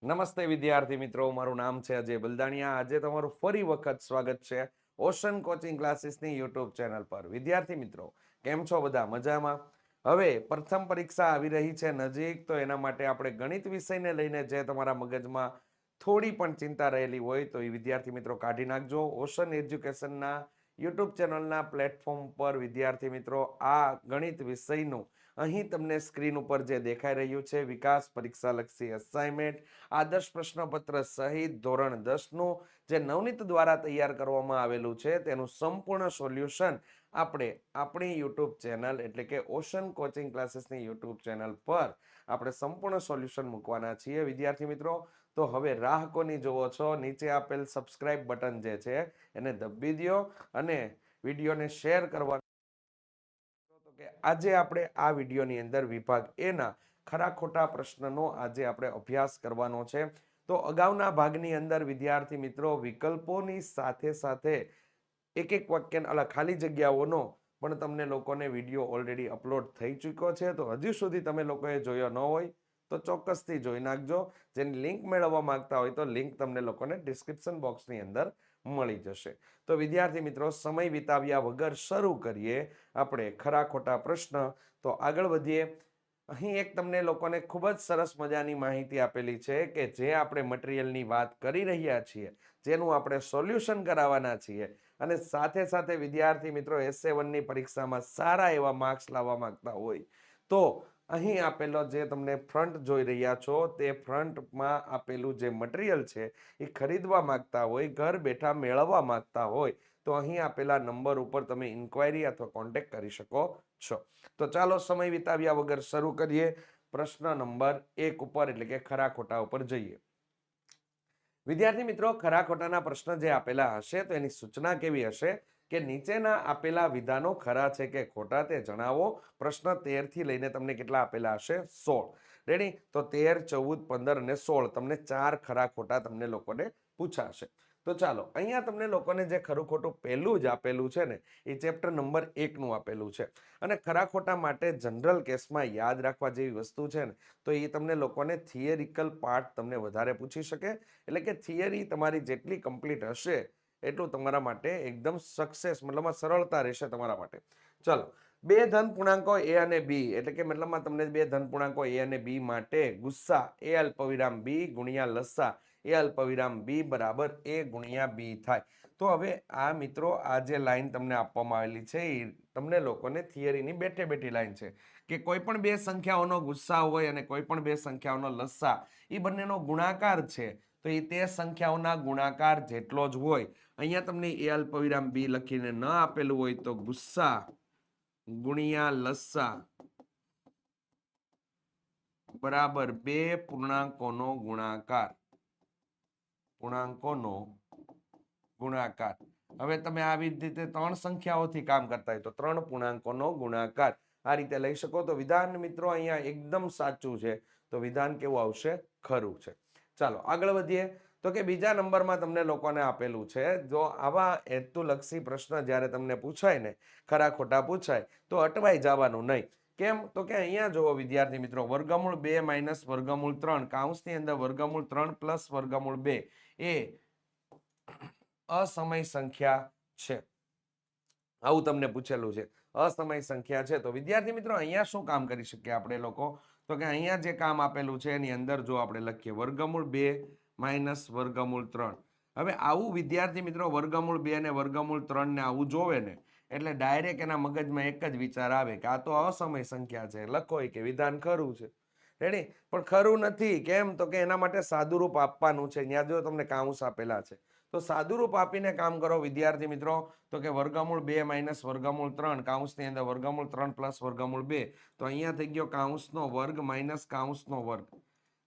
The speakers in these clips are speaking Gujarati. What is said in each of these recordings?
નમસ્તે વિદ્યાર્થી મિત્રો, મારું નામ છે અજય બલદાણિયા. આજે તમારું ફરી વખત સ્વાગત છે ઓશન કોચિંગ ક્લાસીસની યુટ્યુબ ચેનલ પર. વિદ્યાર્થી મિત્રો, કેમ છો બધા? મજામાં? હવે પ્રથમ પરીક્ષા આવી રહી છે નજીક, તો એના માટે આપણે ગણિત વિષયને લઈને જે તમારા મગજમાં થોડી પણ ચિંતા રહેલી હોય તો એ વિદ્યાર્થી મિત્રો કાઢી નાખજો. ઓશન એજ્યુકેશનના યુટ્યુબ ચેનલના પ્લેટફોર્મ પર વિદ્યાર્થી મિત્રો આ ગણિત વિષયનું અહીં તમને સ્ક્રીન ઉપર જે દેખાઈ રહ્યું છે વિકાસ પરીક્ષાલક્ષી અસાઇનમેન્ટ આદર્શ પ્રશ્નપત્ર સહિત ધોરણ 10નું જે નવનીત દ્વારા તૈયાર કરવામાં આવેલું છે તેનું સંપૂર્ણ સોલ્યુશન આપણે આપણી યુટ્યુબ ચેનલ એટલે કે ઓશન કોચિંગ ક્લાસીસની યુટ્યુબ ચેનલ પર આપણે સંપૂર્ણ સોલ્યુશન મૂકવાના છીએ વિદ્યાર્થી મિત્રો. તો હવે રાહ કોની જોવો છો? નીચે આપેલ સબસ્ક્રાઇબ બટન જે છે એને દબી દો અને વિડીયોને શેર કરવા. તો કે આજે આપણે આ વિડીયોની અંદર વિભાગ એ ના ખરા ખોટા પ્રશ્નનો આજે આપણે અભ્યાસ કરવાનો છે. તો અગાઉના ભાગની અંદર વિદ્યાર્થી મિત્રો વિકલ્પોની સાથે સાથે એક એક વાક્ય ખાલી જગ્યાઓનો પણ તમને લોકોને વિડીયો ઓલરેડી અપલોડ થઈ ચૂક્યો છે. તો હજુ સુધી તમે લોકોએ જોયો ન હોય તો ચોક્કસથી જોઈ નાખજો. જેની લિંક મેળવવા માંગતા હોય તો લિંક તમને લોકોને ડિસ્ક્રિપ્શન બોક્સની અંદર મળી જશે. તો વિદ્યાર્થી મિત્રો, સમય વિતાવ્યા વગર શરૂ કરીએ આપણે ખરા ખોટા પ્રશ્ન. તો આગળ વધીએ. અહીં એક તમને લોકોને ખૂબ જ સરસ મજાની માહિતી આપેલી છે કે જે આપણે મટીરિયલની વાત કરી રહ્યા છીએ, જેનું આપણે સોલ્યુશન કરાવવાના છીએ અને સાથે સાથે વિદ્યાર્થી મિત્રો S7ની પરીક્ષામાં સારા એવા માર્ક્સ લાવવા માંગતા હોય તો અહીં આપેલો જે તમને ફ્રન્ટ જોઈ રહ્યા છો તે ફ્રન્ટમાં આપેલું જે મટીરિયલ છે એ ખરીદવા માંગતા હોય, ઘર બેઠા મેળવવા માંગતા હોય તો અહીં આપેલા નંબર ઉપર તમે ઇન્ક્વાયરી અથવા કોન્ટેક્ટ કરી શકો છો. તો ચાલો સમય વિતાવ્યા વગર શરૂ કરીએ. પ્રશ્ન નંબર 1 ઉપર એટલે કે ખરા ખોટા ઉપર જઈએ. વિદ્યાર્થી મિત્રો, ખરા ખોટાના પ્રશ્ન જે આપેલા હશે તો એની સૂચના કેવી હશે કે નીચેના આપેલા વિધાનો ખરા છે કે ખોટા તે જણાવો. પ્રશ્ન 13 થી લઈને તમને કેટલા આપેલા હશે? 16. રેડી? તો 13, 14, 15 અને 16 તમને 4 ખરા ખોટા તમને લોકોને પૂછાશે. તો ચાલો, અહીંયા તમને લોકોને જે ખરું ખોટું પહેલું જ આપેલું છે ને એ ચેપ્ટર નંબર 1 નું આપેલું છે. અને ખરા ખોટા માટે જનરલ કેસમાં યાદ રાખવા જેવી વસ્તુ છે ને તો એ તમને લોકોને થિયરિકલ પાર્ટ તમને વધારે પૂછી શકે. એટલે કે થિયરી તમારી જેટલી કમ્પ્લીટ હશે એટલું તમારા માટે એકદમ સક્સેસ મતલબમાં સરળતા રહેશે તમારા માટે. ચલો, બે ધન પૂર્ણાંકો એ અને બી એટલે કે મતલબમાં તમને બે ધન પૂર્ણાંકો એ અને બી માટે ગુસ્સા એ અલ્પવિરામ બી ગુણ્યા લસ્સા એ અલ્પવિરામ બી બરાબર એ ગુણ્યા બી થાય. તો હવે આ મિત્રો આ જે લાઈન તમને આપવામાં આવેલી છે એ તમને લોકોને થિયરીની બેઠે બેઠી લાઈન છે કે કોઈ પણ બે સંખ્યાઓનો ગુસ્સા હોય અને કોઈ પણ બે સંખ્યાઓનો લસ્સા એ બંનેનો ગુણાકાર છે તો એ તે સંખ્યાઓના ગુણાકાર જેટલો જ હોય. અહીંયા તમને એ અલ્પવિરામ બી લખીને ન આપેલું હોય તો ગુસ્સા ગુણ્યા લસ્સા બરાબર બે પૂર્ણાંકોનો ગુણાકાર. પૂર્ણાંકોનો ગુણાકાર. હવે તમે આવી રીતે ત્રણ સંખ્યાઓથી કામ કરતા હોય તો ત્રણ પૂર્ણાંકોનો ગુણાકાર આ રીતે લઈ શકો. તો વિધાન મિત્રો અહીંયા એકદમ સાચું છે. તો વિધાન કેવું આવશે? ખરું છે. ચાલો આગળ વધીએ. તો કે બીજા નંબરમાં તમને લોકોને આપેલું છે જો આવા હેતુલક્ષી પ્રશ્ન જ્યારે તમને પૂછાય ને, ખરા ખોટા પૂછાય તો અટવાઈ જવાનું નહીં. કેમ? તો કે અહીંયા જુઓ વિદ્યાર્થી મિત્રો, વર્ગમૂળ 2 માઇનસ વર્ગમૂળ 3 કૌંસની અંદર વર્ગમૂળ 3 પ્લસ વર્ગમૂળ 2 એ અસમય સંખ્યા છે. આવું તમને પૂછેલું છે. અસમય સંખ્યા છે. તો વિદ્યાર્થી મિત્રો અહીંયા શું કામ કરી શકીએ આપણે લોકો? તો કે અહીંયા જે કામ આપેલું છે એની અંદર જો આપણે લખીએ વર્ગમૂળ 2 માઇનસ વર્ગમૂળ 3. હવે આવું વિદ્યાર્થી મિત્રો વર્ગમૂળ 2 અને વર્ગમૂળ 3 ને આવું જોવે ને એટલે ડાયરેક્ટ એના મગજમાં એક જ વિચાર આવે કે આ તો અસમય સંખ્યા છે. લખો કે વિધાન ખરું છે. રેડી? પણ ખરું નથી. કેમ? તો કે એના માટે સાદુરૂપ આપવાનું છે. ત્યાં જો તમને કાઉન્સ આપેલા છે તો સાદુરૂપ આપીને કામ કરો વિદ્યાર્થી મિત્રો. તો કે વર્ગમૂળ 2 માઇનસ વર્ગમૂળ 3 કૌંસની અંદર વર્ગમૂળ 3 પ્લસ વર્ગમૂળ 2. તો અહીંયા થઈ ગયો કાઉન્સનો વર્ગ માઇનસ કાઉન્સનો વર્ગ.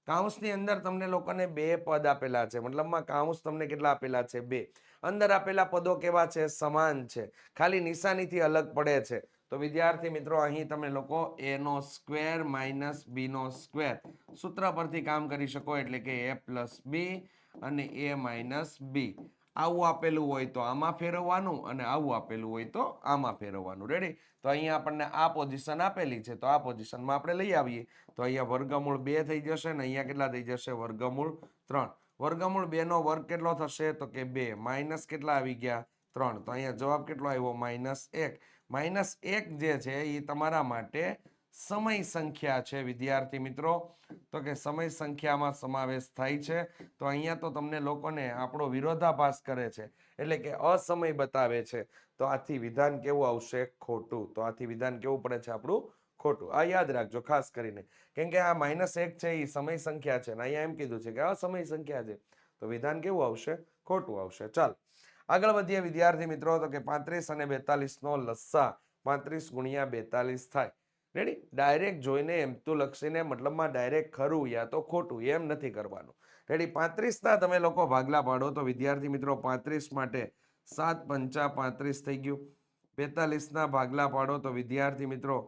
કાઉન્સની અંદર તમને લોકોને બે પદ આપેલા છે. મતલબમાં કાઉન્સ તમને કેટલા આપેલા છે? 2. અંદર આપેલા પદો કેવા છે? સમાન છે. ખાલી નિશાનીથી અલગ પડે છે. તો વિદ્યાર્થી મિત્રો અહીં તમે લોકો a નો સ્ક્વેર માઇનસ b નો સ્ક્વેર સૂત્ર પરથી કામ કરી શકો એટલે કે a પ્લસ b અને a માઇનસ b. આવું આપેલું હોય તો આમાં ફેરવવાનું અને આવું આપેલું હોય તો આમાં ફેરવવાનું. રેડી? તો અહીંયા આપણને આ પોઝિશન આપેલી છે તો આ પોઝિશનમાં આપણે લઈ આવીએ તો અહીંયા વર્ગમૂળ 2 થઈ જશે ને અહીંયા કેટલા થઈ જશે? વર્ગમૂળ 3. વર્ગમૂળ 2 નો વર્ગ કેટલો થશે? તો કે 2 માઇનસ કેટલા આવી ગયા? 3. તો અહીંયા જવાબ કેટલો આવ્યો? -1. -1 જે છે એ તમારા માટે સમય સંખ્યા છે વિદ્યાર્થી મિત્રો. તો કે સમય સંખ્યામાં સમાવેશ થાય છે. તો અહીંયા તો તમને લોકોને આપણો વિરોધાભાસ કરે છે એટલે કે અસમય બતાવે છે. તો આથી વિધાન કેવું આવશે? ખોટું. તો આથી વિધાન કેવું પડે છે આપણું? ખોટું. આ યાદ રાખજો ખાસ કરીને, કેમ કે આ -1 છે એ સમય સંખ્યા છે ને અહીંયા એમ કીધું છે કે અસમય સંખ્યા છે. તો વિધાન કેવું આવશે? ખોટું આવશે. ચાલ આગળ વધીએ વિદ્યાર્થી મિત્રો. તો કે 35 અને 42 નો લસ્સા 35 ગુણ્યા 42 થાય. રેડી? ડાયરેક્ટ જોઈને એમતું લક્ષીને મતલબમાં ડાયરેક્ટ ખરું યા તો ખોટું એમ નથી કરવાનું. રેડી? 35 ના તમે લોકો ભાગલા પાડો તો વિદ્યાર્થી મિત્રો 35 માટે 7 પંચા 35 થઈ ગયું. 42 ના ભાગલા પાડો તો વિદ્યાર્થી મિત્રો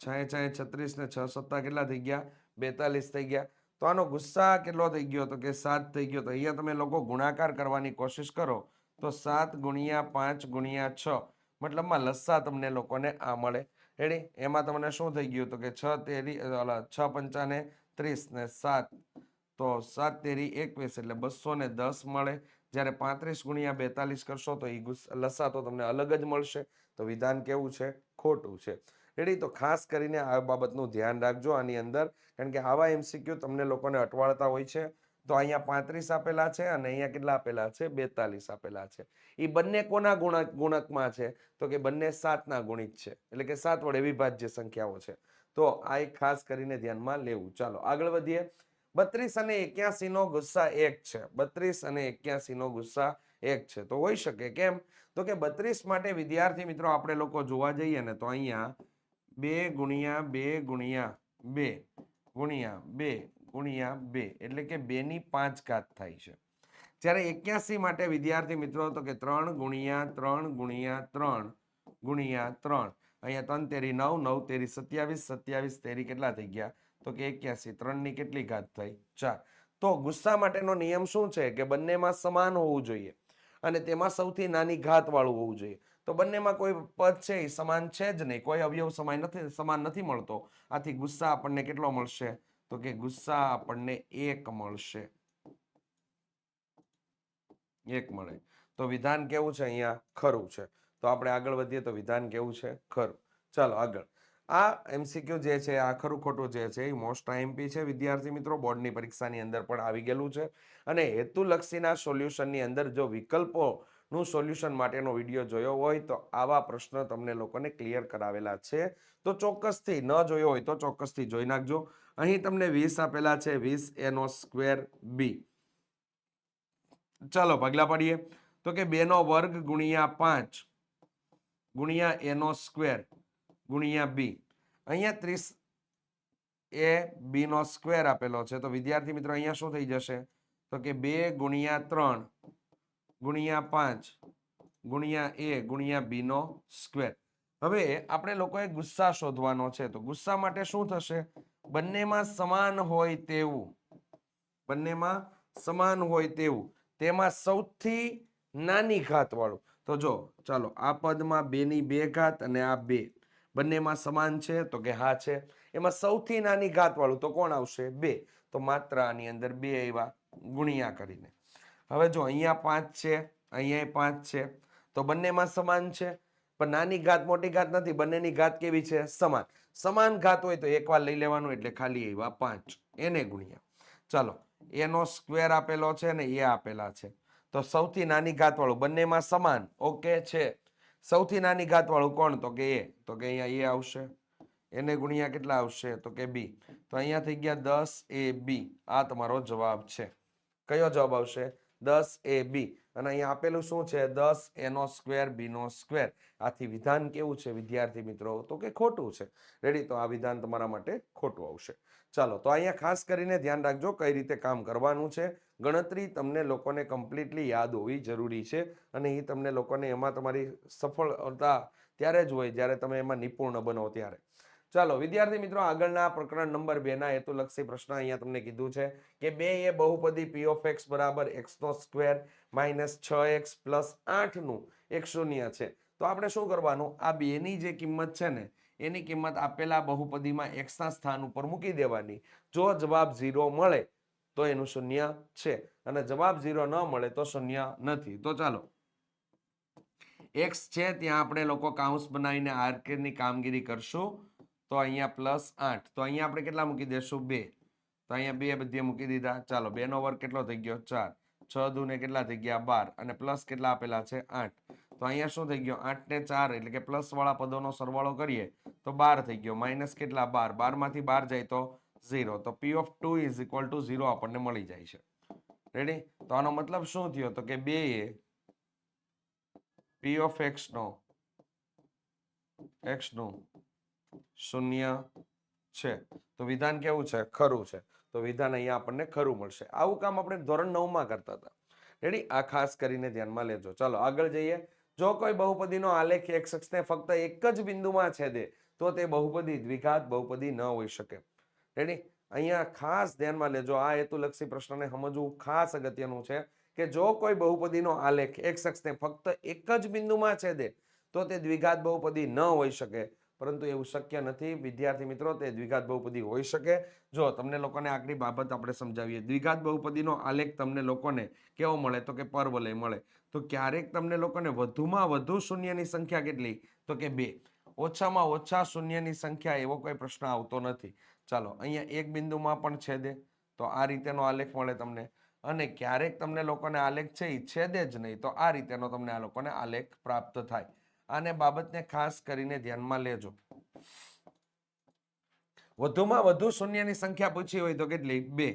6 6 36 ને 6 સત્તા કેટલા થઈ ગયા? 42 થઈ ગયા. તો આનો ગુસ્સા કેટલો થઈ ગયો? તો કે 7 થઈ ગયો. તો અહીંયા તમે લોકો ગુણાકાર કરવાની કોશિશ કરો તો 7 ગુણ્યા 5 ગુણ્યા 6 મતલબમાં લસ્સા તમને લોકોને આ મળે. રેડી? એમાં તમને શું થઈ ગયું? તો કે 6 તેરી 6 પંચાને 30 ને 7 તો 7 તેરી 21 એટલે 210 મળે. જ્યારે 35 ગુણ્યા 42 કરશો તો એ લસ્સા તો તમને અલગ જ મળશે. તો વિધાન કેવું છે? ખોટું છે. રેડી? તો ખાસ કરીને આ બાબતનું ધ્યાન રાખજો આની અંદર, કારણ કે આવા MCQ તમને લોકોને અટવાડતા હોય છે. તો અહીંયા 35 આપેલા છે અને અહીંયા કેટલા આપેલા છે? 42 આપેલા છે. એ બંને કોના ગુણકમાં છે? તો કે બંને 7 ના ગુણિત છે, એટલે કે 7 વડે વિભાજ્ય સંખ્યાઓ છે. તો આ એક ખાસ કરીને ધ્યાનમાં લેવું. ચાલો આગળ વધીએ. 32 અને 81 નો ગુસ્સા 1 છે. 32 અને 81 નો ગુસ્સા 1 છે. તો હોઈ શકે. કેમ? તો કે 32 માટે વિદ્યાર્થી મિત્રો આપણે લોકો જોવા જઈએ ને તો અહીંયા 2 ગુણ્યા 2 ગુણ્યા 2 ગુણ્યા 2 ગુણ્યા 2 એટલે કે 2 ની 5 ઘાત થાય છે. જ્યારે 81 માટે વિદ્યાર્થી મિત્રો તો કે 3 ગુણ્યા 3 ગુણ્યા 3 ગુણ્યા 3 અહીંયા 3 તેરી 9 9 તેરી 27 27 તેરી કેટલા થઈ ગયા? તો કે 81. 3 ની કેટલી ઘાત થઈ? 4. તો ગુસ્સા માટેનો નિયમ શું છે? કે બંનેમાં સમાન હોવું જોઈએ અને તેમાં સૌથી નાની ઘાત વાળું હોવું જોઈએ. તો બંનેમાં કોઈ પદ છે એ સમાન છે જ નહીં, કોઈ અવયવ સમાન નથી મળતો. આથી ગુસ્સા આપણને કેટલો મળશે? તો કે ગુસ્સા આપણને 1 મળશે. 1 મળે. તો વિધાન કેવું છે? અહીંયા ખરું છે. તો આપણે આગળ વધીએ તો વિધાન કેવું છે? ખરું. ચાલો આગળ. આ MCQ જે છે આ ખરું ખોટું જે છે એ મોસ્ટ IMP છે વિદ્યાર્થી મિત્રો. બોર્ડની પરીક્ષાની અંદર પણ આવી ગયેલું છે અને હેતુલક્ષીના સોલ્યુશનની અંદર જો વિકલ્પોનું સોલ્યુશન માટેનો વિડીયો જોયો હોય તો આવા પ્રશ્ન તમને લોકોને ક્લિયર કરાવેલા છે. તો ચોક્કસથી ન જોયો હોય તો ચોક્કસથી જોઈ નાખજો. અહીં તમને 20 આપેલા છે. 20 a નો સ્ક્વેર b. ચાલો ભાગલા પાડીએ. તો કે 2 નો વર્ગ ગુણ્યા 5 ગુણ્યા a નો સ્ક્વેર ગુણ્યા b. અહીંયા 30 a b નો સ્ક્વેર આપેલો છે. તો વિદ્યાર્થી મિત્રો અહીંયા શું થઈ જશે? તો કે 2 ગુણ્યા 3 ગુણ્યા 5 ગુણ્યા a ગુણ્યા b નો સ્ક્વેર. હવે આપણે લોકોએ ગુસ્સા શોધવાનો છે. તો ગુસ્સા માટે શું થશે? બંનેમાં સમાન હોય તેવું, બંનેમાં સમાન હોય તેવું, તેમાં સૌથી નાની ઘાત વાળું. તો જો ચાલો આ પદમાં 2 ની 2 ઘાત અને આ 2 બંનેમાં સમાન છે? તો કે હા છે. એમાં સૌથી નાની ઘાત વાળું તો કોણ આવશે? 2. તો માત્ર આની અંદર 2 આવ્યા ગુણ્યા કરીને. હવે જો અહીંયા 5 છે, અહીંયા 5 છે, તો બંનેમાં સમાન છે. પણ નાની ઘાત મોટી ઘાત નથી, બંનેની ઘાત કેવી છે? સમાન. સમાન ઘાત હોય તો એકવાર લઈ લેવાનું એટલે ખાલી આવ્યા 5 એને ગુણ્યા. ચાલો એનો સ્ક્વેર આપેલો છે ને એ આપેલા છે. તો સૌથી નાની ઘાત વાળું બંનેમાં સમાન ઓકે છે. સૌથી નાની ઘાત વાળું કોણ? તો કે એ. તો કે અહીંયા એ આવશે. એને ગુણ્યા કેટલા આવશે? તો કે b. તો અહીંયા થઈ ગયા 10 ab. આ તમારો જવાબ છે. કયો જવાબ આવશે? 10 ab. અને અહીંયા આપેલું શું છે? 10 a નો સ્ક્વેર b નો સ્ક્વેર. આથી વિધાન કેવું છે વિદ્યાર્થી મિત્રો? તો કે ખોટું છે. રેડી? તો આ વિધાન તમારા માટે ખોટું આવશે. ચાલો તો અહીંયા ખાસ કરીને ધ્યાન રાખજો કઈ રીતે કામ કરવાનું છે. ગણતરી તમને લોકોને કમ્પ્લીટલી યાદ હોવી જરૂરી છે અને એ તમને લોકોને એમાં તમારી સફળતા ત્યારે જ હોય જ્યારે તમે એમાં નિપુણ બનો ત્યારે. ચાલો વિદ્યાર્થી મિત્રો, આગળના પ્રકરણ નંબર 2 ના હેતુલક્ષી પ્રશ્ન અહીંયા તમને કીધું છે કે 2 એ બહુપદી p of x બરાબર x² માઇનસ 6x પ્લસ 8 નું એક શૂન્ય છે. તો આપણે શું કરવાનું, આ બેની જે કિંમત છે ને એની કિંમત આપેલા બહુપદીમાં x ના સ્થાન ઉપર મૂકી દેવાની. જો જવાબ 0 મળે તો એનું શૂન્ય છે અને જવાબ 0 ન મળે તો શૂન્ય નથી. તો ચાલો x છે ત્યાં આપણે લોકો કાઉન્સ બનાવીને આર્કેડની કામગીરી કરશું. તો અહીંયા +8, તો અહીંયા આપણે કેટલા મૂકી દેશું 2, તો અહીંયા 2 બધે મૂકી દીધા. ચાલો 2 નો વર્ગ કેટલો થઈ ગયો 4, 6 દુ ને કેટલા થઈ ગયા 12 અને પ્લસ કેટલા આપેલા છે 8. તો અહીંયા શું થઈ ગયો 8 ને 4 એટલે કે પ્લસ વાળા પદોનો સરવાળો કરીએ તો 12 થઈ ગયો. માઇનસ કેટલા 12, 12 માંથી 12 જાય તો 0. તો p of 2 is equal to 0 આપણને મળી જાય છે. રેડી? તો આનો મતલબ શું થયો તો કે 2 એ p of x નો શૂન્ય છે. તો વિધાન કેવું છે? ખરું છે. તો વિધાન અહીંયા આપણને ખરું મળશે. આવું કામ આપણે ધોરણ 9 માં કરતા હતા. રેડી? આ ખાસ કરીને ધ્યાનમાં લેજો. ચાલો આગળ જઈએ. જો કોઈ બહુપદીનો આલેખ x અક્ષને ફક્ત એક જ બિંદુમાં છેદે તો તે બહુપદી દ્વિઘાત બહુપદી ન હોઈ શકે. રેડી? અહીંયા ખાસ ધ્યાનમાં લેજો. આ હેતુલક્ષી પ્રશ્નને સમજવું ખાસ અગત્યનું છે કે જો કોઈ બહુપદીનો આલેખ x અક્ષને ફક્ત એક જ બિંદુમાં છેદે તો તે દ્વિઘાત બહુપદી ન હોઈ શકે. પરંતુ એવું શક્ય નથી વિદ્યાર્થી મિત્રો, તે દ્વિઘાત બહુપદી હોઈ શકે. જો તમને લોકોને આગલી બાબત આપણે સમજાવીએ. દ્વિઘાત બહુપદીનો આલેખ તમને લોકોને કેવો મળે તો કે પરવલય મળે. તો ક્યારેક તમને લોકોને વધુમાં વધુ શૂન્યની સંખ્યા કેટલી તો કે 2, ઓછામાં ઓછા શૂન્યની સંખ્યા એવો કોઈ પ્રશ્ન આવતો નથી. ચાલો અહીંયા એક બિંદુમાં પણ છેદે તો આ રીતેનો આલેખ મળે તમને. અને ક્યારેક તમને લોકોને આલેખ છે એ છેદે જ નહીં તો આ રીતેનો તમને આ લોકોને આલેખ પ્રાપ્ત થાય. આને બાબતને ખાસ કરીને ધ્યાનમાં લેજો. વધુમાં વધુ શૂન્યની સંખ્યા પૂછી હોય તો કેટલી? 2.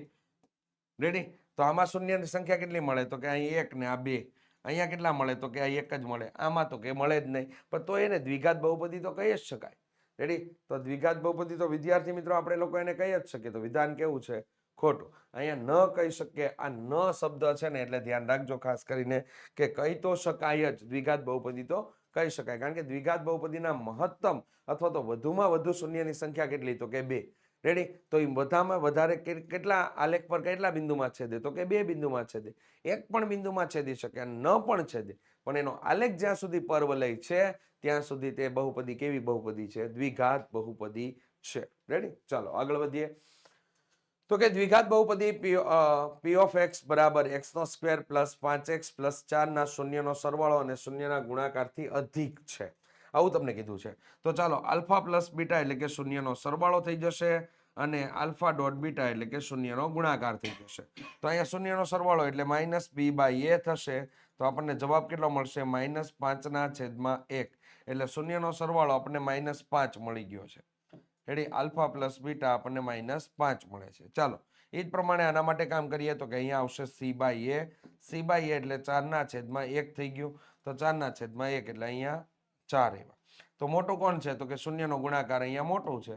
રેડી? તો આમાં શૂન્યની સંખ્યા કેટલી મળે તો કે અહીં 1 ને આ 2. અહીંયા કેટલા મળે તો કે આ 1 જ મળે. આમાં તો કે મળે જ નહીં, પણ તો એને દ્વિઘાત બહુપદી તો કહી જ શકાય. રેડી? તો દ્વિઘાત બહુપદી તો વિદ્યાર્થી મિત્રો આપણે લોકો એને કહી જ શકીએ. તો વિધાન કેવું છે? ખોટું. અહીંયા ન કહી શકીએ. આ ન શબ્દ છે ને એટલે ધ્યાન રાખજો ખાસ કરીને કે કહી તો શકાય જ, દ્વિઘાત બહુપદી તો કહી શકાય. કારણ કે દ્વિઘાત બહુપદીના મહત્તમ અથવા તો વધુમાં વધુ શૂન્યની સંખ્યા કેટલી તો કે 2. રેડી? તો એ બધામાં વધારે કેટલા આલેખ પર કેટલા બિંદુમાં છેદે તો કે 2 બિંદુમાં છેદે. એક પણ બિંદુમાં છેદી શકે અને ન પણ છેદે, પણ એનો આલેખ જ્યાં સુધી પરવલય છે ત્યાં સુધી તે બહુપદી કેવી બહુપદી છે? દ્વિઘાત બહુપદી છે. રેડી? ચાલો આગળ વધીએ. તો કે દ્વિઘાત બહુપદી p of x બરાબર x² પ્લસ 5x પ્લસ 4 ના શૂન્યનો સરવાળો અને શૂન્યના ગુણાકારથી અધિક છે. આવું તમને કીધું છે. તો ચાલો આલ્ફા પ્લસ બીટા એટલે કે શૂન્યનો સરવાળો થઈ જશે અને આલ્ફા ડોટ બીટા એટલે કે શૂન્યનો ગુણાકાર થઈ જશે. તો અહીંયા શૂન્યનો સરવાળો એટલે -b/a થશે. તો આપણને જવાબ કેટલો મળશે? -5/1. એટલે શૂન્યનો સરવાળો આપણને -5 મળી ગયો છે. રેડી? આલ્ફા પ્લસ બીટા આપણને -5 મળે છે. ચાલો એ જ પ્રમાણે આના માટે કામ કરીએ તો કે અહીંયા આવશે c/a. c/a એટલે 4/1 થઈ ગયું. તો 4/1 એટલે અહીંયા 4 એવા. તો મોટું કોણ છે તો કે શૂન્યનો ગુણાકાર અહીંયા મોટું છે.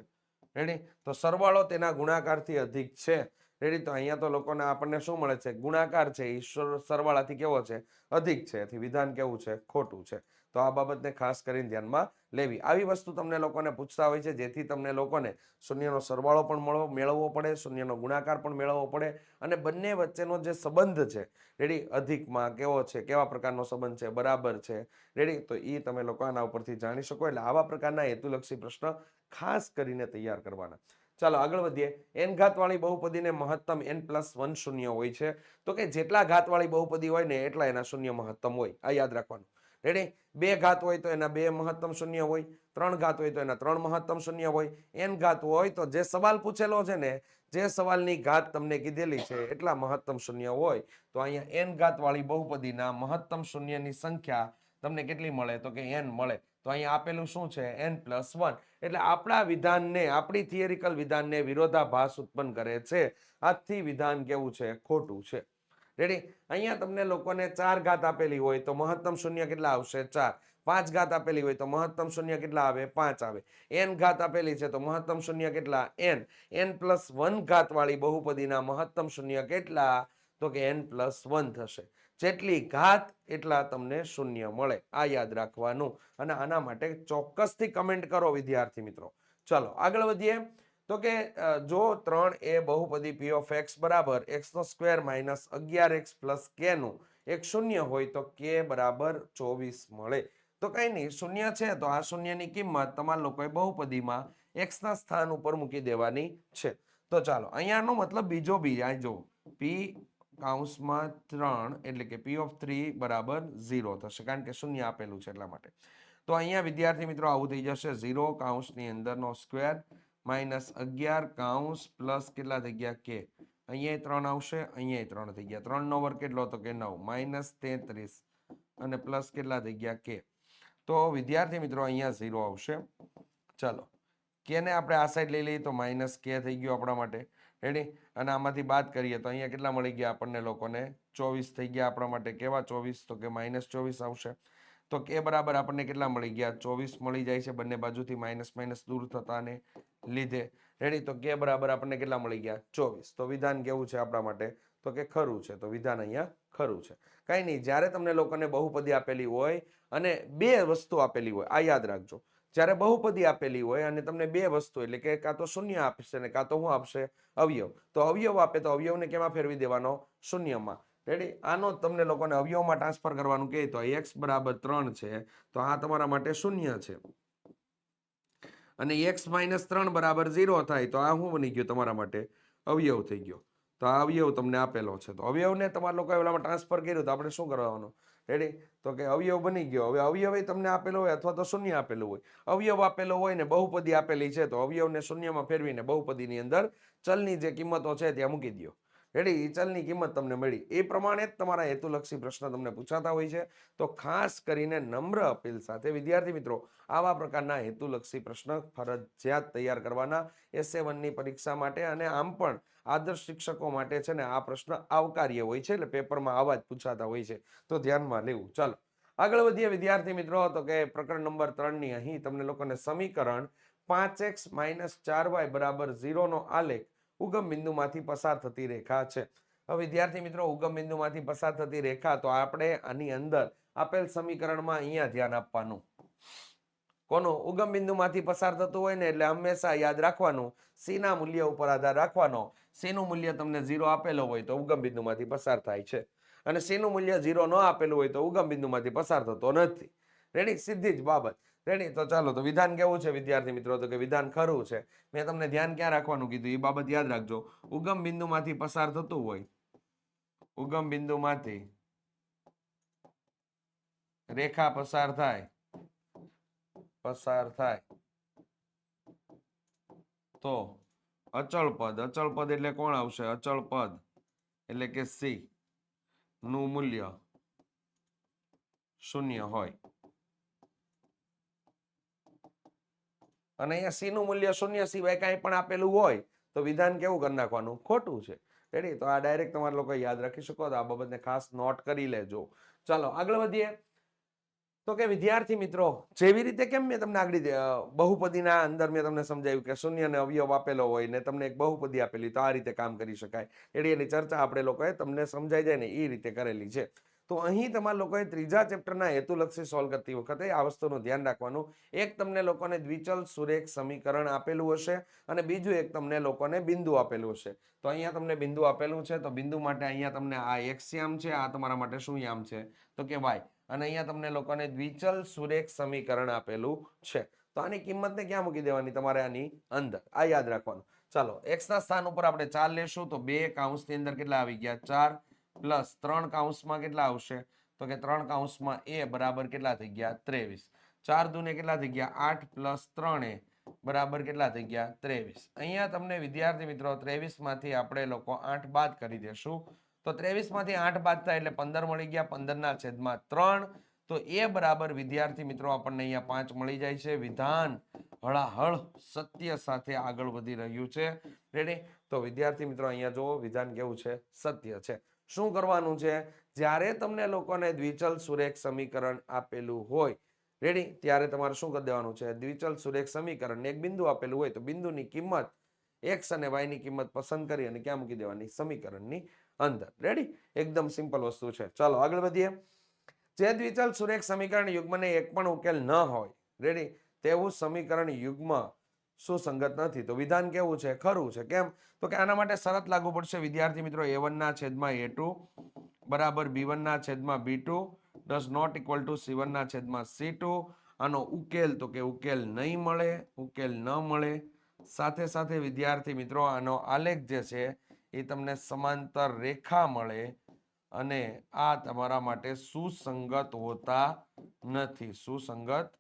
રેડી? તો સરવાળો તેના ગુણાકારથી અધિક છે. રેડી? તો અહીંયા તો લોકોને આપણને શું મળે છે? ગુણાકાર છે એ સરવાળાથી કેવો છે? અધિક છે. એથી વિધાન કેવું છે? ખોટું છે. તો આ બાબતને ખાસ કરીને ધ્યાનમાં લેવી. આવી વસ્તુ તમને લોકોને પૂછતા હોય છે જેથી તમને લોકોને શૂન્યનો સરવાળો પણ મેળવવો પડે, શૂન્યનો ગુણાકાર પણ મેળવવો પડે અને બંને વચ્ચેનો જે સંબંધ છે, રેડી, અધિકમાં કેવો છે, કેવા પ્રકારનો સંબંધ છે, બરાબર છે, રેડી, તો એ તમે લોકો આના ઉપરથી જાણી શકો. એટલે આવા પ્રકારના હેતુલક્ષી પ્રશ્ન ખાસ કરીને તૈયાર કરવાના. ચાલો આગળ વધીએ. n ઘાતવાળી બહુપદીને મહત્તમ n+1 શૂન્ય હોય છે. તો કે જેટલા ઘાતવાળી બહુપદી હોય ને એટલા એના શૂન્ય મહત્તમ હોય. આ યાદ રાખવાનું. રેડી? 2 ઘાત હોય તો એના 2 મહત્તમ શૂન્ય હોય, 3 ઘાત હોય તો એના 3 મહત્તમ શૂન્ય હોય, n ઘાત હોય તો જે સવાલ પૂછેલો છે ને, જે સવાલની ઘાત તમને કીધેલી છે એટલા મહત્તમ શૂન્ય હોય. તો અહીંયા n ઘાત વાળી બહુપદીના મહત્તમ શૂન્યની સંખ્યા તમને કેટલી મળે તો કે n મળે. તો અહીંયા આપેલું શું છે? n+1. એટલે આપણા વિધાનને, આપણી થિયરિકલ વિધાનને વિરોધાભાસ ઉત્પન્ન કરે છે. આજથી વિધાન કેવું છે? ખોટું છે. રેડી? અહીંયા તમને લોકોને 4 ઘાત આપેલી હોય તો મહત્તમ શૂન્ય કેટલા આવશે? 4. 5 ઘાત આપેલી હોય તો મહત્તમ શૂન્ય કેટલા આવે? 5 આવે. n ઘાત આપેલી છે તો મહત્તમ શૂન્ય કેટલા? n. n+1 ઘાત વાળી બહુપદીના મહત્તમ શૂન્ય કેટલા તો કે n+1 થશે. જેટલી ઘાત એટલા તમને શૂન્ય મળે. આ યાદ રાખવાનું અને આના માટે ચોક્કસથી કમેન્ટ કરો વિદ્યાર્થી મિત્રો. ચાલો આગળ વધીએ. તો કે જો 3 એ બહુપદી p ઓફ x બરાબર x² minus 11x plus k નું એક શૂન્ય હોય તો k બરાબર 24 મળે. તો કઈ નહીં, શૂન્ય છે તો આ શૂન્યની કિંમત તમારા લોકોએ બહુપદીમાં x ના સ્થાન ઉપર મૂકી દેવાની છે. તો ચાલો અહીંયાનો મતલબ બીજો બી આ જો p કૌંસમાં 3 એટલે કે p ઓફ 3 બરાબર 0 થશે, કારણ કે શૂન્ય આપેલું છે એટલા માટે. તો અહીંયા વિદ્યાર્થી મિત્રો આવું થઈ જશે 0 કૌંસની અંદરનો સ્ક્વેર માઇનસ 11 કૌંસ પ્લસ કેટલા થઈ ગયા k. અહીંયા 3 આવશે, અહીંયા 3 થઈ ગયા. 3 નો વર્ગ કેટલો હતો કે 9 માઇનસ 33 અને પ્લસ કેટલા થઈ ગયા k. તો વિદ્યાર્થી મિત્રો અહીંયા 0 આવશે. ચાલો કે ને આપણે આ સાઈડ લઈ લઈએ તો માઇનસ k થઈ ગયું આપણા માટે. રેડી? અને આમાંથી બાદ કરીએ તો અહીંયા કેટલા મળી ગયા આપણને લોકોને? 24 થઈ ગયા આપણા માટે. કેવા 24? તો કે -24 આવશે. તો કે બરાબર આપણને કેટલા મળી ગયા? 24 મળી જાય છે, બંને બાજુથી માઇનસ માઇનસ દૂર થતાને લીધે. રેડી? તો કે બરાબર આપણને કેટલા મળી ગયા? 24. તો વિધાન કેવું છે આપણા માટે? તો કે ખરું છે. તો વિધાન અહીંયા ખરું છે. કઈ નહીં, જ્યારે તમને લોકોને બહુપદી આપેલી હોય અને બે વસ્તુ આપેલી હોય, આ યાદ રાખજો. જ્યારે બહુપદી આપેલી હોય અને તમને બે વસ્તુ એટલે કે કાં તો શૂન્ય આપશે ને કાં તો શું આપશે? અવયવ. તો અવયવ આપે તો અવયવને કેમાં ફેરવી દેવાનો? શૂન્યમાં. રેડી? આનો તમને લોકોને અવયવમાં ટ્રાન્સફર કરવાનું કહે તો x બરાબર 3 છે તો આ તમારા માટે શૂન્ય છે. અને x - 3 બરાબર 0 થાય તો આ શું બની ગયું તમારા માટે? અવયવ થઈ ગયો. તો આ અવયવ તમને આપેલો છે. તો અવયવને તમારા લોકોએ ઓલામાં ટ્રાન્સફર કર્યું તો આપણે શું કરવાનું? રેડી? તો કે અવયવ બની ગયો. હવે અવયવ તમને આપેલો હોય અથવા તો શૂન્ય આપેલું હોય. અવયવ આપેલો હોય ને બહુપદી આપેલી છે તો અવયવને શૂન્યમાં ફેરવીને બહુપદીની અંદર ચલની જે કિંમતો છે ત્યાં મૂકી દો. રેડી? એ ચલની કિંમત તમને મળી. એ પ્રમાણે જ તમારા હેતુલક્ષી પ્રશ્ન તમને પૂછાતા હોય છે. તો ખાસ કરીને નમ્ર અપીલ સાથે વિદ્યાર્થી મિત્રો આવા પ્રકારના હેતુલક્ષી પ્રશ્ન ફરજિયાત તૈયાર કરવાના SA1ની પરીક્ષા માટે. અને આમ પણ આદર્શ શિક્ષકો માટે છે ને આ પ્રશ્ન આવકાર્ય હોય છે, એટલે પેપરમાં આવા જ પૂછાતા હોય છે. તો ધ્યાનમાં લેવું. ચાલો આગળ વધીએ વિદ્યાર્થી મિત્રો. તો કે પ્રકરણ નંબર 3 ની અહીં તમને લોકોને સમીકરણ 5x - 4y બરાબર 0 નો આલેખ ઉગમ બિંદુમાંથી પસાર થતી રેખા છે. હવે વિદ્યાર્થી મિત્રો ઉગમ બિંદુમાંથી પસાર થતી રેખા, તો આપણે આની અંદર આપેલ સમીકરણમાં અહીંયા ધ્યાન આપવાનું. કોનું? ઉગમ બિંદુમાંથી પસાર થતું હોય ને એટલે હંમેશા યાદ રાખવાનું c ના મૂલ્ય ઉપર આધાર રાખવાનો. c નું મૂલ્ય તમને 0 આપેલો હોય તો ઉગમ બિંદુમાંથી પસાર થાય છે, અને c નું મૂલ્ય 0 ન આપેલું હોય તો ઉગમ બિંદુમાંથી પસાર થતો નથી. રેડી? સીધી જ બાબત. રેડી? તો ચાલો, તો વિધાન કેવું છે વિદ્યાર્થી મિત્રો? તો કે વિધાન ખરું છે. મેં તમને ધ્યાન ક્યાં રાખવાનું કીધું એ બાબત યાદ રાખજો. ઉગમ બિંદુમાંથી પસાર થતું હોય, ઉગમ બિંદુમાંથી રેખા પસાર થાય તો અચળ પદ એટલે કોણ આવશે? અચળ પદ એટલે કે c નું મૂલ્ય શૂન્ય હોય. અને અહીંયા c નું મૂલ્ય શૂન્ય સિવાય કાંઈ પણ આપેલું હોય તો વિધાન કેવું કરી નાખવાનું? ખોટું છે. રેડી? તો આ ડાયરેક્ટ તમારા લોકો યાદ રાખી શકો તો આ બાબતને ખાસ નોટ કરી લેજો. ચાલો આગળ વધીએ. તો કે વિદ્યાર્થી મિત્રો જેવી રીતે કેમ મેં તમને આગળ બહુપદીના અંદર મેં તમને સમજાવ્યું કે શૂન્ય અને અવયવ આપેલો હોય ને તમને એક બહુપદી આપેલી તો આ રીતે કામ કરી શકાય. એટલે એની ચર્ચા આપણે લોકોએ તમને સમજાઈ જાય ને એ રીતે કરેલી છે. તો અહીં તમારા લોકોએ ત્રીજા ચેપ્ટરના હેતુલક્ષી સોલ્વ કરતી વખતે આ વસ્તુનું ધ્યાન રાખવાનું. એક તમને લોકોને દ્વિચલ સુરેખ સમીકરણ આપેલું હશે અને બીજું એક તમને લોકોને બિંદુ આપેલું હશે. તો અહીંયા તમને બિંદુ આપેલું છે તો બિંદુ માટે અહીંયા તમને આ x યામ છે, આ તમારા માટે શું યામ છે? તો કે y. અને અહીંયા તમને લોકોને દ્વિચલ સુરેખ સમીકરણ આપેલું છે. તો આની કિંમતને ક્યાં મૂકી દેવાની? તમારે આની અંદર. આ યાદ રાખવાનું. ચાલો x ના સ્થાન ઉપર આપણે 4 લેશું તો 2 કૌંસની અંદર કેટલા આવી ગયા? 4 પ્લસ 3 કૌંસમાં કેટલા આવશે? તો કે 3 કૌંસમાં a બરાબર કેટલા થઈ ગયા? 23. 4 દુને કેટલા થઈ ગયા? 8 પ્લસ 3a બરાબર કેટલા થઈ ગયા? 23. અહીંયા તમને વિદ્યાર્થી મિત્રો 23 માંથી આપણે લોકો 8 બાદ કરી દેશું તો 23 માંથી 8 બાદ થાય એટલે 15 મળી ગયા. 15/3 તો એ બરાબર વિદ્યાર્થી મિત્રો આપણને અહીંયા 5 મળી જાય છે. વિધાન હળાહળ સત્ય સાથે આગળ વધી રહ્યું છે. રેડી? તો વિદ્યાર્થી મિત્રો અહીંયા જુઓ વિધાન કેવું છે? સત્ય છે. શું કરવાનું છે? જ્યારે તમને લોકોને દ્વિચલ સુરેખ સમીકરણ આપેલું હોય, રેડી, ત્યારે તમારે શું કરી દેવાનું છે? દ્વિચલ સુરેખ સમીકરણ એક બિંદુ આપેલું હોય તો બિંદુની કિંમત x અને y ની કિંમત પસંદ કરી અને ક્યાં મૂકી દેવાની? સમીકરણની અંદર. રેડી? એકદમ સિમ્પલ વસ્તુ છે. ચાલો આગળ વધીએ. જે દ્વિચલ સુરેખ સમીકરણ યુગ્મને એક પણ ઉકેલ ન હોય, રેડી, તેવું સમીકરણ યુગ્મ સુસંગત નથી. તો વિધાન કેવું છે? ખરું છે. કેમ? તો કે આના માટે શરત લાગુ પડશે વિદ્યાર્થી મિત્રો, A1 ના છેદમાં A2 બરાબર B1 ના છેદમાં B2 does not equal to C1 ના છેદમાં C2. આનો ઉકેલ તો કે ઉકેલ નહીં મળે, ઉકેલ ન મળે. સાથે સાથે વિદ્યાર્થી મિત્રો આનો આલેખ જે છે એ તમને સમાંતર રેખા મળે અને આ તમારા માટે સુસંગત હોતા નથી. સુસંગત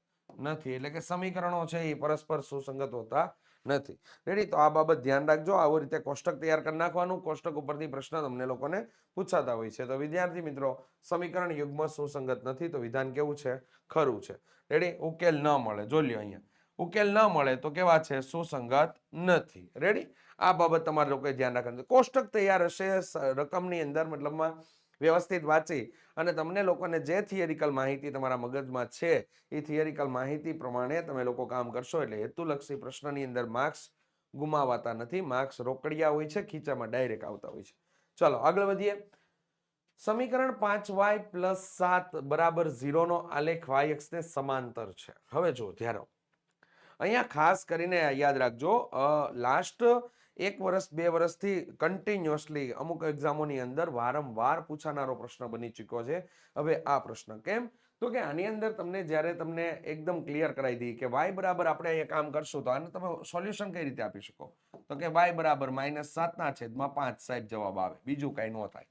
નથી એટલે કે સમીકરણો છે એ પરસ્પર સુસંગત હોતા નથી. રેડી? તો આ બાબત ધ્યાન રાખજો. આવી રીતે કોષ્ટક તૈયાર કરી નાખવાનું. કોષ્ટક ઉપરથી પ્રશ્ન તમને લોકોને પૂછાતા હોય છે. તો વિદ્યાર્થી મિત્રો, સમીકરણ યુગ્મ સુસંગત નથી તો વિધાન કેવું છે? ખરું છે. રેડી? ઉકેલ ન મળે. જો લ્યો અહીંયા ઉકેલ ન મળે તો કેવા છે? સુસંગત નથી. રેડી? આ બાબત તમારે લોકોએ ધ્યાન રાખવાનું. કોષ્ટક તૈયાર હશે રકમની અંદર, મતલબમાં વ્યવસ્થિત વાંચી અને તમને લોકોને જે થિયરિકલ માહિતી તમારા મગજમાં છે એ થિયરિકલ માહિતી પ્રમાણે તમે લોકો કામ કરશો એટલે હેતુલક્ષી પ્રશ્નની અંદર માર્ક્સ ગુમાવાતા નથી. માર્ક્સ રોકડિયા હોય છે, ખીચામાં ડાયરેક્ટ આવતા હોય છે. ચલો આગળ વધીએ. સમીકરણ 5y + 7 બરાબર 0 નો આલેખ y અક્ષને સમાંતર છે. હવે જો ધ્યાન, અહીંયા ખાસ કરીને યાદ રાખજો, લાસ્ટ 1 વર્ષ 2 વર્ષથી કન્ટિન્યુઅસલી અમુક એક્ઝામોની અંદર વારંવાર પૂછાનારો પ્રશ્ન બની ચૂક્યો છે હવે આ પ્રશ્ન. કેમ? તો કે આની અંદર તમને જ્યારે તમને એકદમ ક્લિયર કરાવી દઈએ કે y બરાબર આપણે અહીંયા કામ કરશું તો આને તમે સોલ્યુશન કઈ રીતે આપી શકો? તો કે y બરાબર -7 ના છેદમાં 5 સાહેબ જવાબ આવે, બીજું કઈ ન થાય.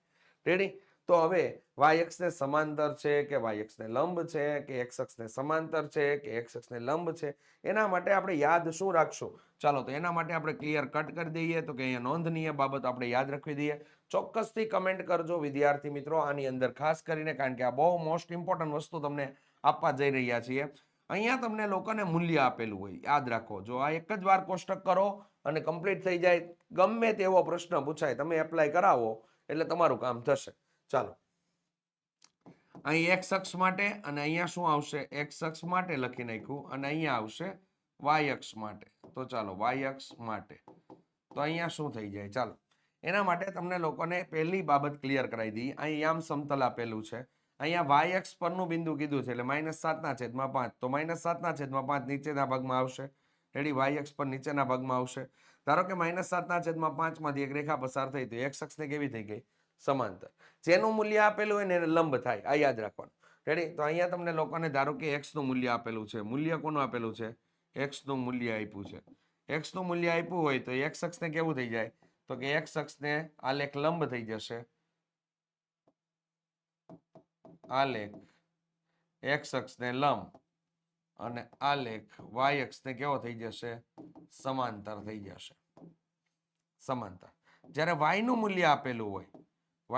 રેડી? તો હવે y અક્ષને સમાંતર છે કે y અક્ષને લંબ છે કે x અક્ષને સમાંતર છે કે x અક્ષને લંબ છે, એના માટે આપણે યાદ શું રાખશું? ચાલો તો એના માટે આપણે ક્લિયર કટ કરી દઈએ. તો કે અહીંયા નોંધનીય બાબત આપણે યાદ રાખવી દઈએ. ચોક્કસથી કમેન્ટ કરજો વિદ્યાર્થી મિત્રો આની અંદર, ખાસ કરીને, કારણ કે આ બહુ મોસ્ટ ઇમ્પોર્ટન્ટ વસ્તુ તમને આપવા જઈ રહ્યા છીએ. અહીંયા તમને લોકોને મૂલ્ય આપેલું હોય, યાદ રાખો. જો આ એક જ વાર કોષ્ટક કરો અને કમ્પ્લીટ થઈ જાય, ગમે તેવો પ્રશ્ન પૂછાય તમે એપ્લાય કરાવો એટલે તમારું કામ થશે. ચાલો, અહીં એક્સ અક્ષ માટે અને અહીંયા શું આવશે? એક્સ અક્ષ માટે લખી નાખ્યું અને અહીંયા આવશે વાય અક્ષ માટે. તો ચાલો વાય અક્ષ માટે તો અહીંયા શું થઈ જાય? ચાલો એના માટે તમને લોકોને પહેલી બાબત ક્લિયર કરાવી દઈએ. અહીં યામ સમતલ આપેલું છે, અહીંયા વાય અક્ષ પરનું બિંદુ કીધું છે એટલે -7 ના છેદમાં 5. તો -7 ના છેદમાં 5 નીચેના ભાગમાં આવશે. રેડી? વાય અક્ષ પર નીચેના ભાગમાં આવશે. ધારો કે -7 ના છેદમાં 5 માંથી એક રેખા પસાર થઈ તો એક્સ અક્ષને કેવી થઈ ગઈ? સમાંતર. જેનું મૂલ્ય આપેલું હોય ને એને લંબ થાય, આ યાદ રાખવાનું. રેડી? તો અહીંયા તમને લોકોને ધારો કે એક્સ નું મૂલ્ય આપેલું છે. મૂલ્ય કોનું આપેલું છે? એક્સ નું મૂલ્ય આપ્યું છે. એક્સ નું મૂલ્ય આપ્યું હોય તો એક્સ અક્ષને કેવું થઈ જાય? તો કે એક્સ અક્ષને આલેખ લંબ થઈ જશે. આલેખ એક્સ અક્ષને લંબ અને આલેખ વાય અક્ષને કેવો થઈ જશે? સમાંતર થઈ જશે. સમાંતર. જ્યારે y નું મૂલ્ય આપેલું હોય,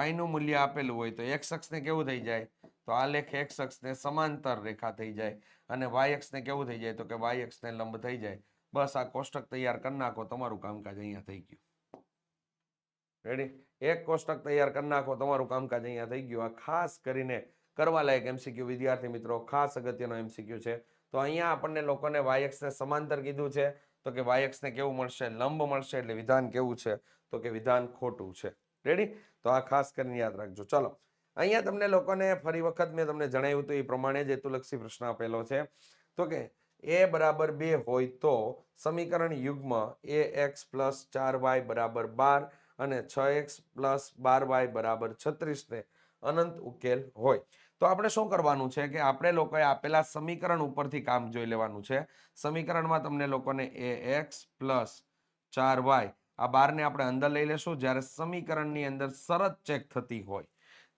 y નું મૂલ્ય આપેલું હોય તો એક્સ અક્ષને કેવું થઈ જાય? તો આલેખ એક્સ અક્ષને સમાંતર રેખા થઈ જાય અને વાય અક્ષને કેવું થઈ જાય? તો કે વાય અક્ષને લંબ થઈ જાય. બસ આ કોષ્ટક તૈયાર કરી નાખો, તમારું કામકાજ અહીંયા થઈ ગયું. રેડી? એક કોષ્ટક તૈયાર કરી નાખો, તમારું કામકાજ અહીંયા થઈ ગયું. આ ખાસ કરીને કરવા લાયક એમસીક્યુ વિદ્યાર્થી મિત્રો, ખાસ અગત્યનો એમસીક્યુ છે. તો અહીંયા આપણને લોકોને વાય અક્ષને સમાંતર કીધું છે તો કે વાય અક્ષને કેવું મળશે? લંબ મળશે. એટલે વિધાન કેવું છે? તો કે વિધાન ખોટું છે. રેડી? તો આ ખાસ કરીને યાદ રાખજો. ચલો, અહીંયા તમને લોકોને ફરી વખત મેં તમને જણાવ્યું હતું એ પ્રમાણે જ હેતુલક્ષી પ્રશ્ન આપેલો છે. તો કે a બરાબર 2 હોય તો સમીકરણ યુગ્મ ax + 4y = 12 અને 6x + 12y = 36 ને અનંત ઉકેલ હોય. તો આપણે શું કરવાનું છે કે આપણે લોકોએ આપેલા સમીકરણ ઉપરથી કામ જોઈ લેવાનું છે. સમીકરણમાં તમને લોકોને ax + 4y, આ 12 ને આપણે અંદર લઈ લેશું. જ્યારે સમીકરણની અંદર શરત ચેક થતી હોય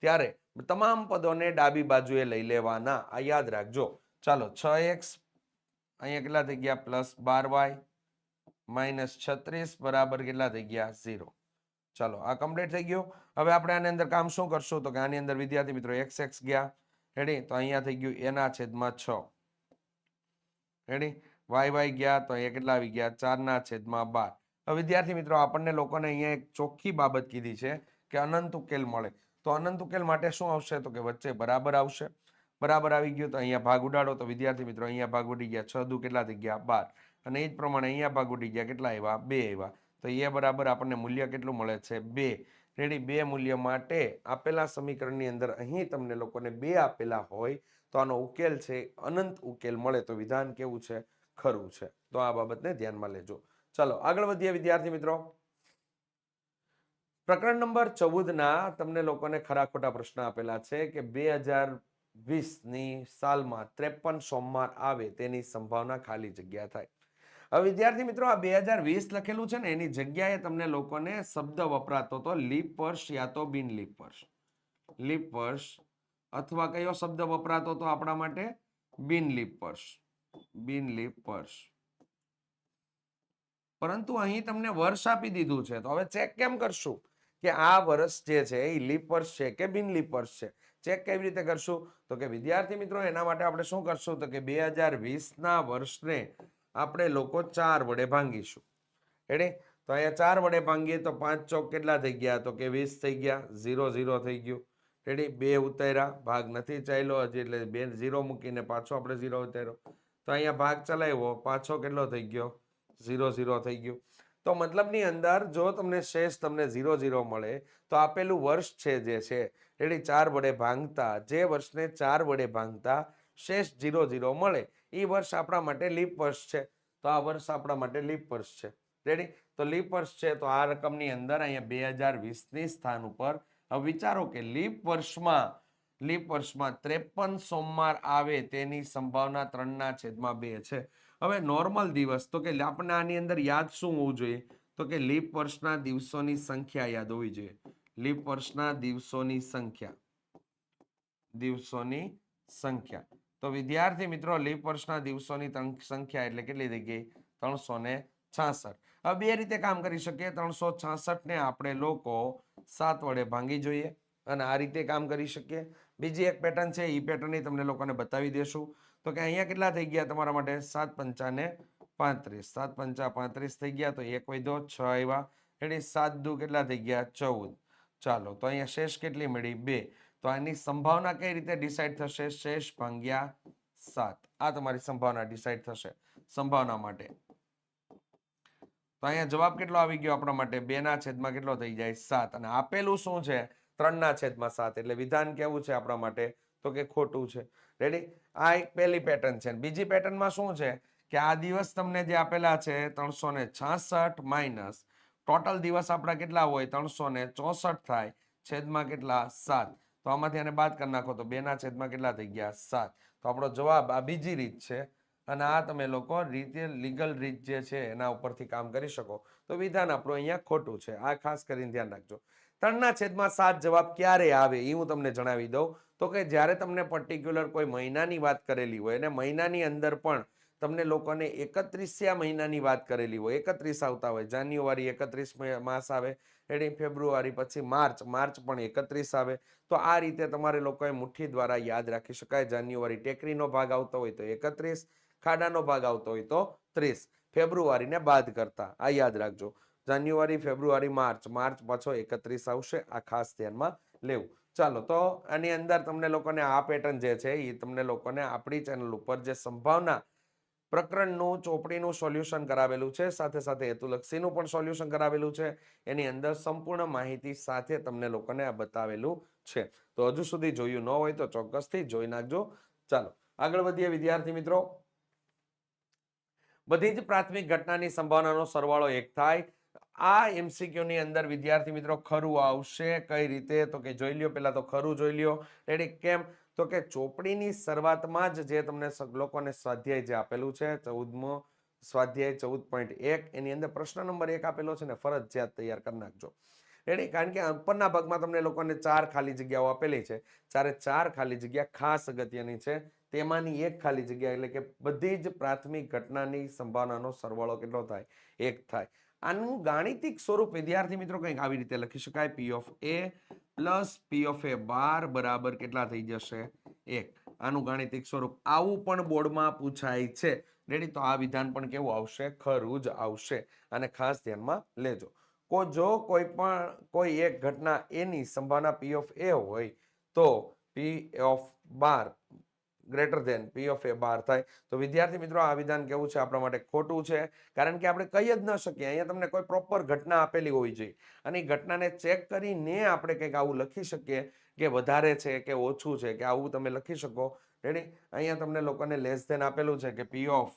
ત્યારે તમામ પદોને ડાબી બાજુએ લઈ લેવાના, આ યાદ રાખજો. ચાલો, 6x અહીંયા કેટલા થઈ ગયા? +12y - 36 બરાબર કેટલા થઈ ગયા? 0. ચાલો, આ કમ્પ્લીટ થઈ ગયું. હવે આપણે આની અંદર કામ શું કરશું? તો કે આની અંદર વિદ્યાર્થી મિત્રો x ગયા. રેડી? તો અહીંયા થઈ ગયું a ના છેદમાં 6. રેડી? y ગયા તો અહીંયા કેટલા આવી ગયા? 4 ના છેદમાં 12. હવે વિદ્યાર્થી મિત્રો આપણને લોકોને અહીંયા એક ચોખ્ખી બાબત કીધી છે કે અનંત ઉકેલ મળે. તો અનંત ઉકેલ માટે શું આવશે? તો કે વચ્ચે બરાબર આવશે. બરાબર આવી ગયું તો અહીંયા ભાગ ઉડાડો તો વિદ્યાર્થી મિત્રો અહીંયા ભાગ ઉડી ગયા. 6 દુ કેટલા થઈ ગયા? 12. અને એ જ પ્રમાણે અહીંયા ભાગ ઉડી ગયા. કેટલા આવ્યા? 2 આવ્યા. તો એ બરાબર આપણને મૂલ્ય કેટલું મળે છે? 2. રેડી? 2 મૂલ્ય માટે આપેલા સમીકરણની અંદર અહીં તમને લોકોને 2 આપેલા હોય તો આનો ઉકેલ છે અનંત ઉકેલ મળે. તો વિધાન કેવું છે? ખરું છે. તો આ બાબતને ધ્યાનમાં લેજો. ચાલો આગળ વધીએ વિદ્યાર્થી મિત્રો. પ્રકરણ નંબર 14 ના તમને લોકોને ખરા ખોટા પ્રશ્ન આપેલા છે કે 2020ની સાલમાં 53 સોમવાર આવે તેની સંભાવના ખાલી જગ્યા થાય. હવે વિદ્યાર્થી મિત્રો આ 2020 લખેલું છે ને એની જગ્યાએ તમને લોકોને શબ્દ વપરાતો તો લીપ વર્ષ યા તો બિન લીપ વર્ષ. લીપ વર્ષ અથવા કયો શબ્દ વપરાતો તો આપણા માટે બિન લીપ વર્ષ. બિન લીપ વર્ષ. પરંતુ અહીં તમને વર્ષ આપી દીધું છે તો હવે ચેક કેમ કરશું કે આ વર્ષ જે છે એ લીપ વર્ષ છે કે બિન લીપ વર્ષ છે. ચેક કેવી રીતે કરશું તો કે વિદ્યાર્થી મિત્રો એના માટે આપણે શું કરશું તો કે 2020ના વર્ષને આપણે લોકો 4 વડે ભાંગીશું. રેડી? તો અહીંયા 4 વડે ભાંગીએ તો 5 ચોક કેટલા થઈ ગયા તો કે 20 થઈ ગયા. 0 0 થઈ ગયું. રેડી? 2 ઉતાર્યા, ભાગ નથી ચાલ્યો હજી એટલે 2 0 મૂકીને પાછો આપણે 0 ઉતાર્યો. તો અહીંયા ભાગ ચલાવ્યો, પાછો કેટલો થઈ ગયો 0 0 થઈ ગયું. તો મતલબની અંદર જો તમને શેષ તમને 0 0 મળે તો આપેલું વર્ષ છે જે છે રેડી 4 વડે ભાંગતા જે વર્ષને 4 વડે ભાંગતા શેષ 0 0 મળે એ વર્ષ આપણા માટે લીપ વર્ષ છે. તો આ વર્ષ આપણા માટે લીપ વર્ષ છે. રેડી? તો લીપ વર્ષ છે તો આ રકમની અંદર અહીંયા 2020ની સ્થાન ઉપર હવે વિચારો કે લીપ વર્ષમાં 53 સોમવાર આવે તેની સંભાવના 3/2 છે. હવે નોર્મલ દિવસ તો કે આપણે આની અંદર યાદ શું હોવું જોઈએ તો કે લીપ વર્ષના દિવસોની સંખ્યા યાદ હોવી જોઈએ. લીપ વર્ષના દિવસોની સંખ્યા. દિવસોની સંખ્યા. તો વિદ્યાર્થી મિત્રો લીપ વર્ષના દિવસોની સંખ્યા એટલે કેટલી થઈ ગઈ 366. હવે બે રીતે કામ કરી શકીએ. 366 ને આપણે લોકો 7 વડે ભાંગી જોઈએ અને આ રીતે કામ કરી શકીએ. બીજી એક પેટર્ન છે એ પેટર્ન તમને લોકોને બતાવી દેશું. તો કે અહીંયા કેટલા થઈ ગયા તમારા માટે 7 પંચા ને 35. 7 પંચા 35 થઈ ગયા તો 1 વધ્યો 6 આવ્યા. રેડી? 7 દુ કેટલા થઈ ગયા 14. ચાલો તો અહીંયા શેષ કેટલી મળી 2. તો આની સંભાવના કઈ રીતે ડિસાઈડ થશે શેષ ભાગ્યા 7. આ તમારી સંભાવના ડિસાઈડ થશે સંભાવના માટે. તો અહીંયા જવાબ કેટલો આવી ગયો આપણા માટે 2/7 કેટલો થઈ જાય 7 અને આપેલું શું છે 3/7 એટલે વિધાન કેવું છે આપણા માટે તો કે ખોટું છે. રેડી? આ એક પહેલી પેટર્ન છે. બીજી પેટર્નમાં શું છે કે આ દિવસ તમને જે આપેલા છે 366 માઇનસ ટોટલ દિવસ આપણા કેટલા હોય 364 થાય છેદમાં કેટલા 7. તો આમાંથી આને બાદ કરી નાખો તો 2/7 કેટલા થઈ ગયા 7. તો આપણો જવાબ આ બીજી રીત છે અને આ તમે લોકો રીતે લીગલ રીત જે છે એના ઉપરથી કામ કરી શકો. તો વિધાન આપણું અહીંયા ખોટું છે. આ ખાસ કરીને ધ્યાન રાખજો. 3/7 જવાબ ક્યારે આવે એ હું તમને જણાવી દઉં તો કે જ્યારે તમને પર્ટિક્યુલર કોઈ મહિનાની વાત કરેલી હોય અને મહિનાની અંદર પણ તમને લોકોને 31 મહિનાની વાત કરેલી હોય 31 આવતા હોય જાન્યુઆરી 31 માસ આવે રેડી? ફેબ્રુઆરી પછી માર્ચ પણ 31 આવે. તો આ રીતે તમારે લોકોએ મુઠ્ઠી દ્વારા યાદ રાખી શકાય. જાન્યુઆરી ટેકરીનો ભાગ આવતો હોય તો 31, ખાડાનો ભાગ આવતો હોય તો 30. ફેબ્રુઆરીને બાદ કરતા આ યાદ રાખજો. જાન્યુઆરી, ફેબ્રુઆરી, માર્ચ પાછો 31 આવશે. આ ખાસ ધ્યાનમાં લેવું. ચાલો તો આની અંદર તમને લોકોને આ પેટર્ન જે છે એ તમને લોકોને આપણી ચેનલ ઉપર જે સંભાવના પ્રકરણનું ચોપડીનું સોલ્યુશન કરાવેલું છે સાથે સાથે હેતુલક્ષીનું પણ સોલ્યુશન કરાવેલું છે. એની અંદર સંપૂર્ણ માહિતી સાથે તમને લોકોને આ બતાવેલું છે. તો હજુ સુધી જોયું ન હોય તો ચોક્કસથી જોઈ નાખજો. ચાલો આગળ વધીએ વિદ્યાર્થી મિત્રો. બધી જ પ્રાથમિક ઘટનાની સંભાવનાનો સરવાળો 1 થાય. આ MCQ ની અંદર વિદ્યાર્થી મિત્રો ખરું આવશે કઈ રીતે તો કે જોઈ લ્યો. પહેલા તો ખરું જોઈ લ્યો. રેડી? કેમ તો કે ચોપડીની શરૂઆતમાં જ જે તમને લોકોને સ્વાધ્યાય જે આપેલું છે 14મો સ્વાધ્યાય 14.1 એની અંદર પ્રશ્ન નંબર 1 આપેલો છે ને ફરજિયાત તૈયાર કરી નાખજો. રેડી? કારણ કે ઉપરના ભાગમાં તમને લોકોને 4 ખાલી જગ્યાઓ આપેલી છે. 4 ખાલી જગ્યા ખાસ અગત્યની છે. તેમાંની એક ખાલી જગ્યા એટલે કે બધી જ પ્રાથમિક ઘટનાની સંભાવનાનો સરવાળો કેટલો થાય 1 થાય. આનું ગાણિતિક સ્વરૂપ વિદ્યાર્થી મિત્રો કંઈક આવી રીતે લખી શકાય P of A plus P of A બાર બરાબર કેટલા થઈ જશે 1. આનું ગાણિતિક સ્વરૂપ આવું પણ બોર્ડમાં પૂછાય છે. રેડી? તો આ વિધાન પણ કેવું આવશે ખરું જ આવશે અને ખાસ ધ્યાનમાં લેજો. જો કોઈ એક ઘટના એની સંભાવના P of A હોય તો P of bar greater than P of A bar થાય. તો વિદ્યાર્થી મિત્રો આ વિધાન કેવું છે આપણા માટે ખોટું છે. કારણ કે આપણે કહી જ ન શકીએ. અહીંયા તમને કોઈ પ્રોપર ઘટના આપેલી હોવી જોઈએ અને એ ઘટનાને ચેક કરીને આપણે કંઈક આવું લખી શકીએ કે વધારે છે કે ઓછું છે કે આવું તમે લખી શકો. રેડી? અહીંયા તમને લોકોને લેસ ધેન આપેલું છે કે P of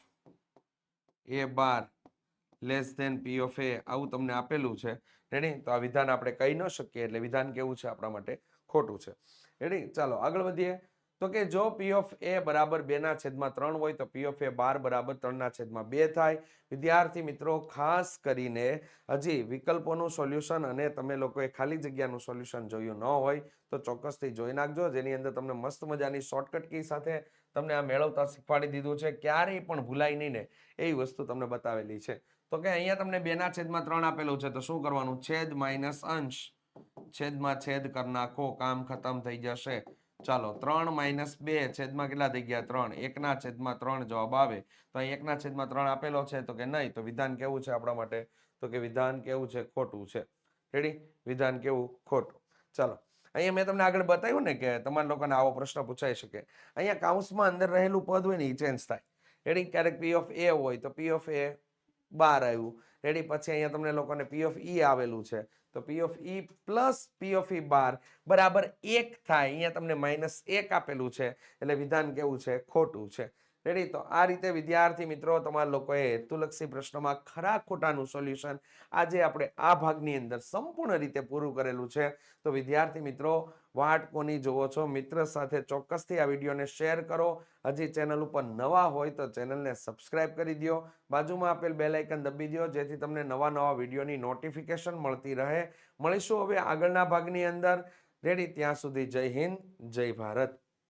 A bar less than P of A આવું તમને આપેલું છે. રેડી? તો આ વિધાન આપણે કહી ન શકીએ, એટલે વિધાન કેવું છે આપણા માટે? ખોટું છે. રેડી? ચાલો આગળ વધીએ. તો કે જો પી ઓફ એ બરાબર 2/3 હોય તો પી ઓફ એ બાર બરાબર 3/2 થાય. વિદ્યાર્થી મિત્રો, ખાસ કરીને હજી વિકલ્પોનું સોલ્યુશન અને તમે લોકોએ ખાલી જગ્યાનું સોલ્યુશન જોયું ન હોય તો ચોક્કસથી જોઈ નાખજો, જેની અંદર તમને મસ્ત મજાની શોર્ટકટ કી સાથે તમને આ મેળવતા શીખવાડી દીધું છે. ક્યારેય પણ ભૂલાય નહીં ને એવી વસ્તુ તમને બતાવેલી છે. તો કે અહીંયા તમને 2/3 આપેલું છે, તો શું કરવાનું? છેદ માઇનસ અંશ છેદમાં છેદ કરી નાખો, કામ ખતમ થઈ જશે. ચાલો 3 - 2 છેદમાં કેટલા થઈ ગયા? 3. 1/3 જવાબ આવે. તો અહીં 1/3 આપેલો છે, તો કે નહીં. તો વિધાન કેવું છે આપણા માટે? તો કે વિધાન કેવું છે? ખોટું છે. રેડી? વિધાન કેવું? ખોટું. ચાલો અહીંયા મેં તમને આગળ બતાવ્યું ને કે તમારા લોકોને આવો પ્રશ્ન પૂછાઈ શકે. અહીંયા કાઉન્સમાં અંદર રહેલું પદ હોય ને એ ચેન્જ થાય. રેડી? ક્યારેક પી ઓફ એ હોય તો પી ઓફ એ બાર આવ્યું. રેડી? પછી અહીંયા તમને લોકોને પી ઓફ ઈ આવેલું છે, તો P of E plus P of E bar બરાબર 1 થાય. અહીંયા તમને -1 આપેલું છે, એટલે વિધાન કેવું છે? ખોટું છે. રેડી? તો આ રીતે વિદ્યાર્થી મિત્રો તમારા લોકોએ હેતુલક્ષી પ્રશ્નોમાં ખરા ખોટાનું સોલ્યુશન આજે આપણે આ ભાગની અંદર સંપૂર્ણ રીતે પૂરું કરેલું છે. તો વિદ્યાર્થી મિત્રો, વાટ કોની જોવો છો? મિત્ર સાથે ચોક્કસથી આ વિડીયોને શેર કરો. હજી ચેનલ ઉપર નવા હોય તો ચેનલને સબસ્ક્રાઇબ કરી દો. બાજુમાં આપેલ બેલ આઇકન દબી દો, જેથી તમને નવા વિડીયોની નોટિફિકેશન મળતી રહે. મળીશું હવે આગળના ભાગની અંદર. રેડી? ત્યાં સુધી જય હિન્દ, જય ભારત.